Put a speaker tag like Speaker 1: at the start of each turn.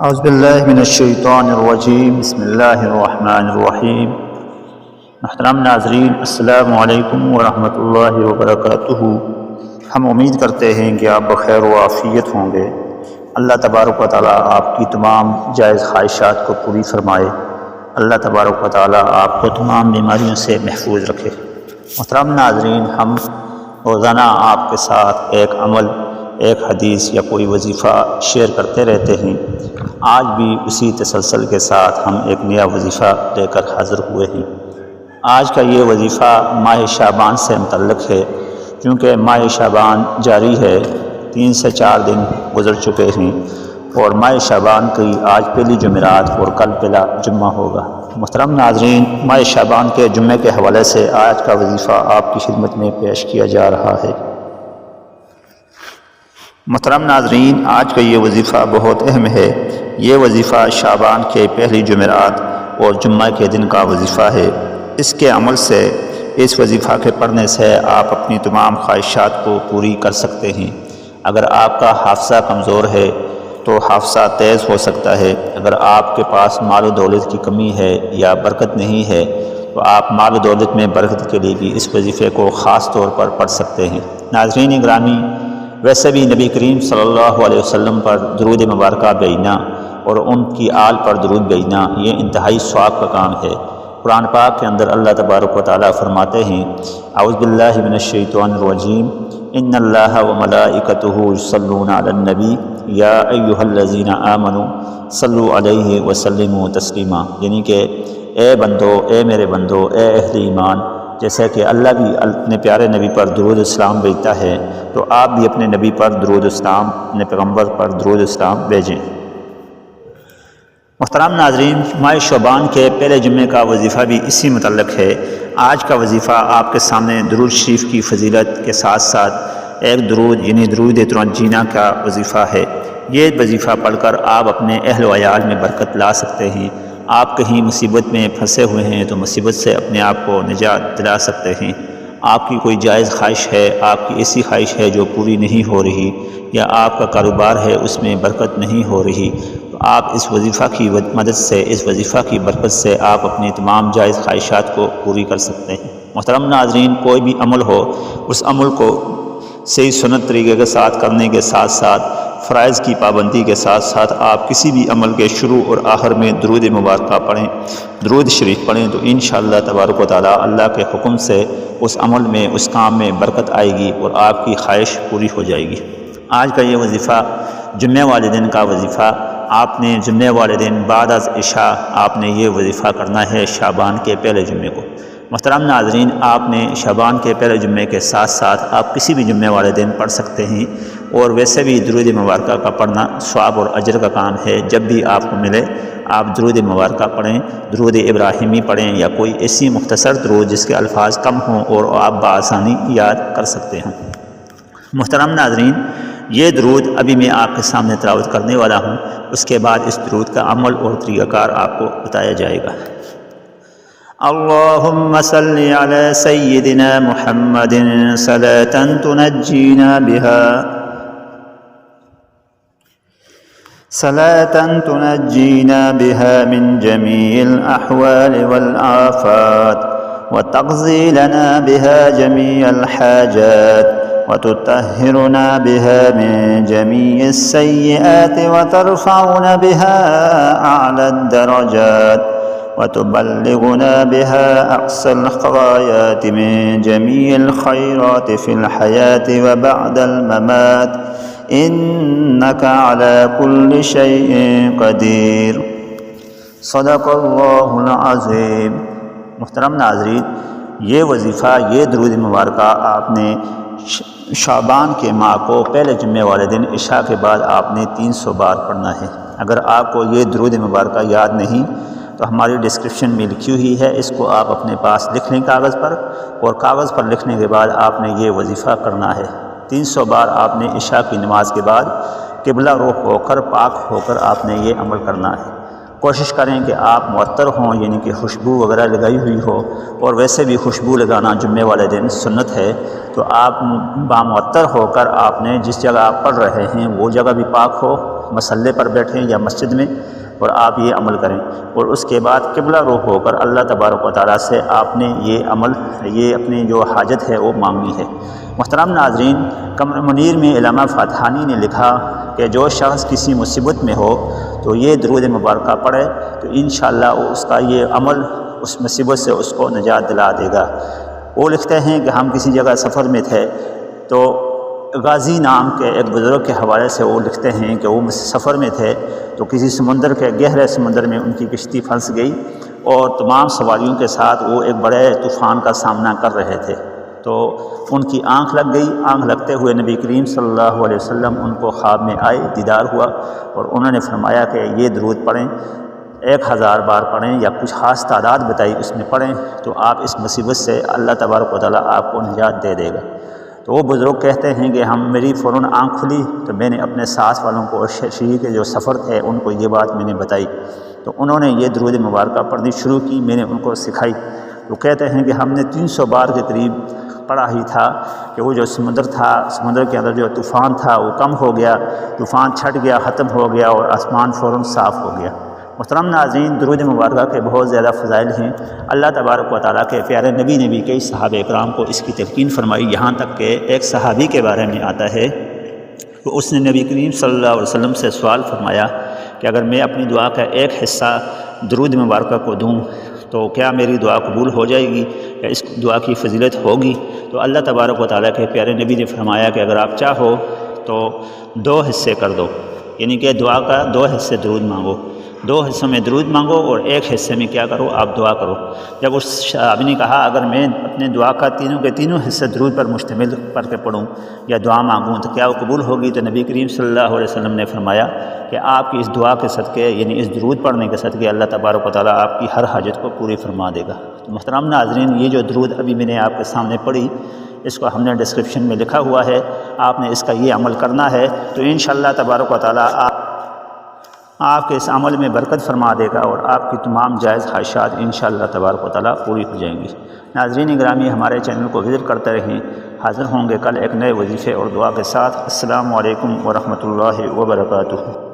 Speaker 1: اعوذ باللہ من الشیطان الرجیم بسم اللہ الرحمن الرحیم۔ محترم ناظرین، السلام علیکم ورحمۃ اللہ وبرکاتہ۔ ہم امید کرتے ہیں کہ آپ بخیر و عافیت ہوں گے۔ اللہ تبارک و تعالیٰ آپ کی تمام جائز خواہشات کو پوری فرمائے۔ اللہ تبارک و تعالیٰ آپ کو تمام بیماریوں سے محفوظ رکھے۔ محترم ناظرین، ہم روزانہ آپ کے ساتھ ایک عمل، ایک حدیث یا کوئی وظیفہ شیئر کرتے رہتے ہیں۔ آج بھی اسی تسلسل کے ساتھ ہم ایک نیا وظیفہ لے کر حاضر ہوئے ہیں۔ آج کا یہ وظیفہ ماہ شعبان سے متعلق ہے، کیونکہ ماہ شعبان جاری ہے۔ 3 سے 4 دن گزر چکے ہیں اور ماہ شعبان کی آج پہلی جمعرات اور کل پہلا جمعہ ہوگا۔ محترم ناظرین، ماہ شعبان کے جمعے کے حوالے سے آج کا وظیفہ آپ کی خدمت میں پیش کیا جا رہا ہے۔ محترم ناظرین، آج کا یہ وظیفہ بہت اہم ہے۔ یہ وظیفہ شعبان کے پہلی جمعرات اور جمعہ کے دن کا وظیفہ ہے۔ اس کے عمل سے، اس وظیفہ کے پڑھنے سے آپ اپنی تمام خواہشات کو پوری کر سکتے ہیں۔ اگر آپ کا حافظہ کمزور ہے تو حافظہ تیز ہو سکتا ہے۔ اگر آپ کے پاس مال و دولت کی کمی ہے یا برکت نہیں ہے تو آپ مال و دولت میں برکت کے لیے بھی اس وظیفے کو خاص طور پر پڑھ سکتے ہیں۔ ناظرین گرامی، ویسے بھی نبی کریم صلی اللہ علیہ وسلم پر درود مبارکہ بھیجنا اور ان کی آل پر درود بھیجنا یہ انتہائی ثواب کا کام ہے۔ قرآن پاک کے اندر اللہ تبارک و تعالیٰ فرماتے ہیں، اعوذ باللہ من الشیطان الرجیم، ان اللہ وملائکتہ یصلون علی النبی یا ایھا الذین آمنوا صلوا علیہ وسلموا تسلیما، یعنی کہ اے بندو، اے میرے بندو، اے اہل ایمان، جیسے کہ اللہ بھی اپنے پیارے نبی پر درود اسلام بھیجتا ہے تو آپ بھی اپنے نبی پر درود اسلام، اپنے پیغمبر پر درود اسلام بھیجیں۔ محترم ناظرین، ماہ شعبان کے پہلے جمعے کا وظیفہ بھی اسی متعلق ہے۔ آج کا وظیفہ آپ کے سامنے درود شریف کی فضیلت کے ساتھ ساتھ ایک درود یعنی درود ترنجینہ کا وظیفہ ہے۔ یہ وظیفہ پڑھ کر آپ اپنے اہل و عیال میں برکت لا سکتے ہیں۔ آپ کہیں مصیبت میں پھنسے ہوئے ہیں تو مصیبت سے اپنے آپ کو نجات دلا سکتے ہیں۔ آپ کی کوئی جائز خواہش ہے، آپ کی ایسی خواہش ہے جو پوری نہیں ہو رہی، یا آپ کا کاروبار ہے اس میں برکت نہیں ہو رہی، تو آپ اس وظیفہ کی مدد سے، اس وظیفہ کی برکت سے آپ اپنی تمام جائز خواہشات کو پوری کر سکتے ہیں۔ محترم ناظرین، کوئی بھی عمل ہو، اس عمل کو صحیح سنت طریقے کے ساتھ کرنے کے ساتھ ساتھ فرائض کی پابندی کے ساتھ ساتھ آپ کسی بھی عمل کے شروع اور آخر میں درود مبارکہ پڑھیں، درود شریف پڑھیں تو انشاءاللہ تبارک و تعالیٰ اللہ کے حکم سے اس عمل میں، اس کام میں برکت آئے گی اور آپ کی خواہش پوری ہو جائے گی۔ آج کا یہ وظیفہ جمعہ والے دن کا وظیفہ، آپ نے جمعہ والے دن بعد از عشاء آپ نے یہ وظیفہ کرنا ہے شعبان کے پہلے جمعے کو۔ محترم ناظرین، آپ نے شعبان کے پہلے جمعے کے ساتھ ساتھ آپ کسی بھی جمعہ والے دن پڑھ سکتے ہیں، اور ویسے بھی درود مبارکہ کا پڑھنا ثواب اور اجر کا کام ہے۔ جب بھی آپ کو ملے آپ درود مبارکہ پڑھیں، درود ابراہیمی پڑھیں یا کوئی ایسی مختصر درود جس کے الفاظ کم ہوں اور آپ بآسانی یاد کر سکتے ہیں۔ محترم ناظرین، یہ درود ابھی میں آپ کے سامنے تلاوت کرنے والا ہوں، اس کے بعد اس درود کا عمل اور طریقہ کار آپ کو بتایا جائے گا۔ اللہم صلی علی سیدنا محمد صلاۃ تنجینا بها من جمیع الاحوال والآفات وتقضی لنا بها جمیع الحاجات وتطهرنا بها من جميع السيئات وترفعنا بها أعلى الدرجات وتبلغنا بها أقصى الغايات من جميع الخيرات في الحياة وبعد الممات إنك على كل شيء قدير صدق اللہ العظیم۔ محترم ناظرین، یہ وظیفہ، یہ درود مبارکہ آپ نے شعبان کے ماہ کو پہلے جمعے والے دن عشاء کے بعد آپ نے 300 بار پڑھنا ہے۔ اگر آپ کو یہ درود مبارکہ یاد نہیں تو ہماری ڈسکرپشن میں لکھی ہوئی ہے، اس کو آپ اپنے پاس لکھ لیں کاغذ پر، اور کاغذ پر لکھنے کے بعد آپ نے یہ وظیفہ کرنا ہے۔ 300 بار آپ نے عشاء کی نماز کے بعد قبلہ رخ ہو کر، پاک ہو کر آپ نے یہ عمل کرنا ہے۔ کوشش کریں کہ آپ معطر ہوں، یعنی کہ خوشبو وغیرہ لگائی ہوئی ہو، اور ویسے بھی خوشبو لگانا جمعے والے دن سنت ہے، تو آپ بامعطر ہو کر آپ نے جس جگہ آپ پڑھ رہے ہیں وہ جگہ بھی پاک ہو، مسلے پر بیٹھیں یا مسجد میں اور آپ یہ عمل کریں، اور اس کے بعد قبلہ رخ ہو کر اللہ تبارک و تعالیٰ سے آپ نے یہ اپنی جو حاجت ہے وہ مانگنی ہے۔ محترم ناظرین، قمر منیر میں علامہ فاتحانی نے لکھا کہ جو شخص کسی مصیبت میں ہو تو یہ درود مبارکہ پڑھے تو انشاءاللہ اس کا یہ عمل اس مصیبت سے اس کو نجات دلا دے گا۔ وہ لکھتے ہیں کہ ہم کسی جگہ سفر میں تھے تو غازی نام کے ایک بزرگ کے حوالے سے وہ لکھتے ہیں کہ وہ سفر میں تھے تو کسی سمندر کے گہرے سمندر میں ان کی کشتی پھنس گئی اور تمام سواریوں کے ساتھ وہ ایک بڑے طوفان کا سامنا کر رہے تھے، تو ان کی آنکھ لگ گئی۔ آنکھ لگتے ہوئے نبی کریم صلی اللہ علیہ وسلم ان کو خواب میں آئے، دیدار ہوا، اور انہوں نے فرمایا کہ یہ درود پڑھیں، 1000 بار پڑھیں یا کچھ خاص تعداد بتائی اس میں پڑھیں تو آپ اس مصیبت سے اللہ تبارک و تعالیٰ آپ کو نجات دے دے گا۔ تو وہ بزرگ کہتے ہیں کہ میری فوراً آنکھ کھلی تو میں نے اپنے ساتھ والوں کو اور شریک کے جو سفر تھے ان کو یہ بات میں نے بتائی، تو انہوں نے یہ درود مبارکہ پڑھنی شروع کی، میں نے ان کو سکھائی۔ تو کہتے ہیں کہ ہم نے 300 بار کے قریب پڑھا ہی تھا کہ وہ جو سمندر تھا، سمندر کے اندر جو طوفان تھا وہ کم ہو گیا، طوفان چھٹ گیا، ختم ہو گیا اور آسمان فوراً صاف ہو گیا۔ محترم ناظرین، درود مبارکہ کے بہت زیادہ فضائل ہیں۔ اللہ تبارک و تعالیٰ کے پیارے نبی نے بھی کئی صحابہ اکرام کو اس کی تلقین فرمائی، یہاں تک کہ ایک صحابی کے بارے میں آتا ہے کہ اس نے نبی کریم صلی اللہ علیہ وسلم سے سوال فرمایا کہ اگر میں اپنی دعا کا ایک حصہ درود مبارکہ کو دوں تو کیا میری دعا قبول ہو جائے گی یا اس دعا کی فضیلت ہوگی؟ تو اللہ تبارک و تعالیٰ کے پیارے نبی نے فرمایا کہ اگر آپ چاہو تو 2 حصے کر دو، یعنی کہ دعا کا 2 حصے درود مانگو، 2 حصوں میں درود مانگو اور 1 حصے میں کیا کرو، آپ دعا کرو۔ جب اس صحابی نے کہا اگر میں اپنے دعا کا تینوں حصے درود پر مشتمل کر کے پڑھوں یا دعا مانگوں تو کیا وہ قبول ہوگی؟ تو نبی کریم صلی اللہ علیہ وسلم نے فرمایا کہ آپ کی اس دعا کے صدقے، یعنی اس درود پڑھنے کے صدقے، اللہ تبارک و تعالیٰ آپ کی ہر حاجت کو پوری فرما دے گا۔ تو محترم ناظرین، یہ جو درود ابھی میں نے آپ کے سامنے پڑھی، اس کو ہم نے ڈسکرپشن میں لکھا ہوا ہے، آپ نے اس کا یہ عمل کرنا ہے تو انشاءاللہ تبارک و تعالیٰ آپ کے اس عمل میں برکت فرما دے گا اور آپ کی تمام جائز خواہشات انشاءاللہ تبارک و تعالیٰ پوری ہو جائیں گی۔ ناظرین گرامی، ہمارے چینل کو وزٹ کرتے رہیں، حاضر ہوں گے کل ایک نئے وظیفے اور دعا کے ساتھ۔ السلام علیکم ورحمۃ اللہ وبرکاتہ۔